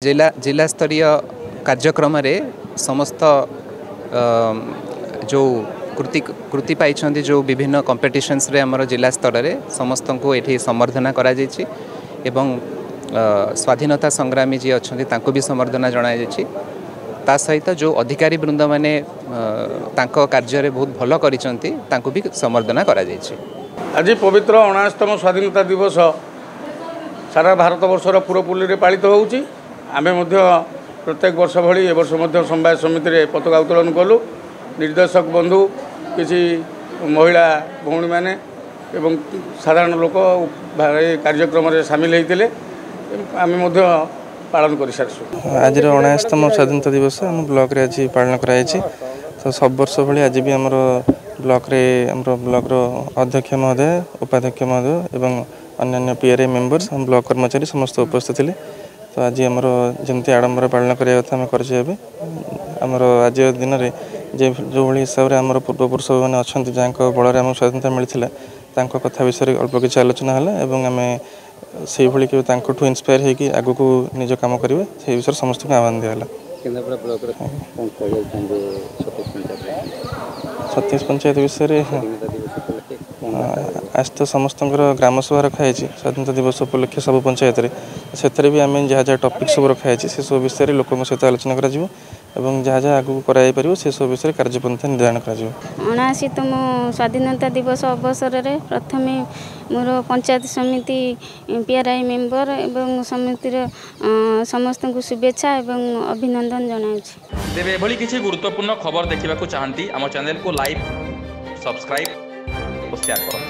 जिला स्तरीय कार्यक्रम रे समस्त जो कृति पाई जो विभिन्न कॉम्पिटिशन्स रे हमर जिला स्तर रे समस्त को एठी संबर्धना करा जायछि एवं स्वाधीनता संग्रामी जी अच्छा तांको भी संबर्धना जनाई जायछि। ता सहित जो अधिकारी वृंद माने तांको कार्य रे बहुत भलो करिसंती तांको भी संबर्धना करा जायछि। आज पवित्र 79तम स्वाधीनता दिवस सारा भारत वर्षर पुरपुली रे पालित होउछि। आमे मध्य प्रत्येक वर्ष भली ए वर्ष मध्य समवाय समिति रे पताका उत्तोलन कलु। निर्देशक बंधु किसी महिला भौणी माने एवं साधारण लोक कार्यक्रम रे शामिल होइतिले आमे मध्य पालन कर सारसु। आज 79तम स्वाधीनता दिवस हम ब्लॉक रे आज पालन कराई छी। तो सब वर्ष भली आज भी हमर ब्लॉक रे हमर ब्लॉक रो अध्यक्ष महोदय उपाध्यक्ष महोदय एवं अन्य पीआरए मेंबर्स हम ब्लॉक कर्मचारी समस्त उपस्थित थिले। तो आज आमर जमती आडंबर पालन करिया कथा हम करछे। आमर आज दिन रे जे जो भली हिसाब रे आमर पूर्वपुरुष माने अछंती जांको बळ रे हम स्वाधीनता मिलिथिला तांको कथा विषय रे अल्प किछ आलोचना हला एवं आमे सेही भली के तांको ठु इंस्पायर हे कि आगु को निज काम करिवे सेही विषय समस्त को आह्वान दियाला। केंद्रापड़ा ब्लॉक रे कोन कहै छन छत्तीस पंचायत विषय रे आज तो समस्त ग्राम सभा रखाई स्वाधीनता दिवस उपलक्षे सब पंचायत से भी आम जहाँ जहाँ टपिक सब रखाई से सब विषय लोक सहित आलोचना कर जहाँ जहाँ आगे कर से सब विषय कार्यपंथा निर्धारण कर। 79तम स्वाधीनता दिवस अवसर में प्रथम मोर पंचायत समिति पीआरआई मेंबर एवं समितिर समस्त को शुभेच्छा एवं अभिनंदन जनाऊँ। तेरे एभली किसी गुरुत्वपूर्ण खबर देखा चाहती आम चैनल को लाइक सब्सक्राइब और शेयर करो।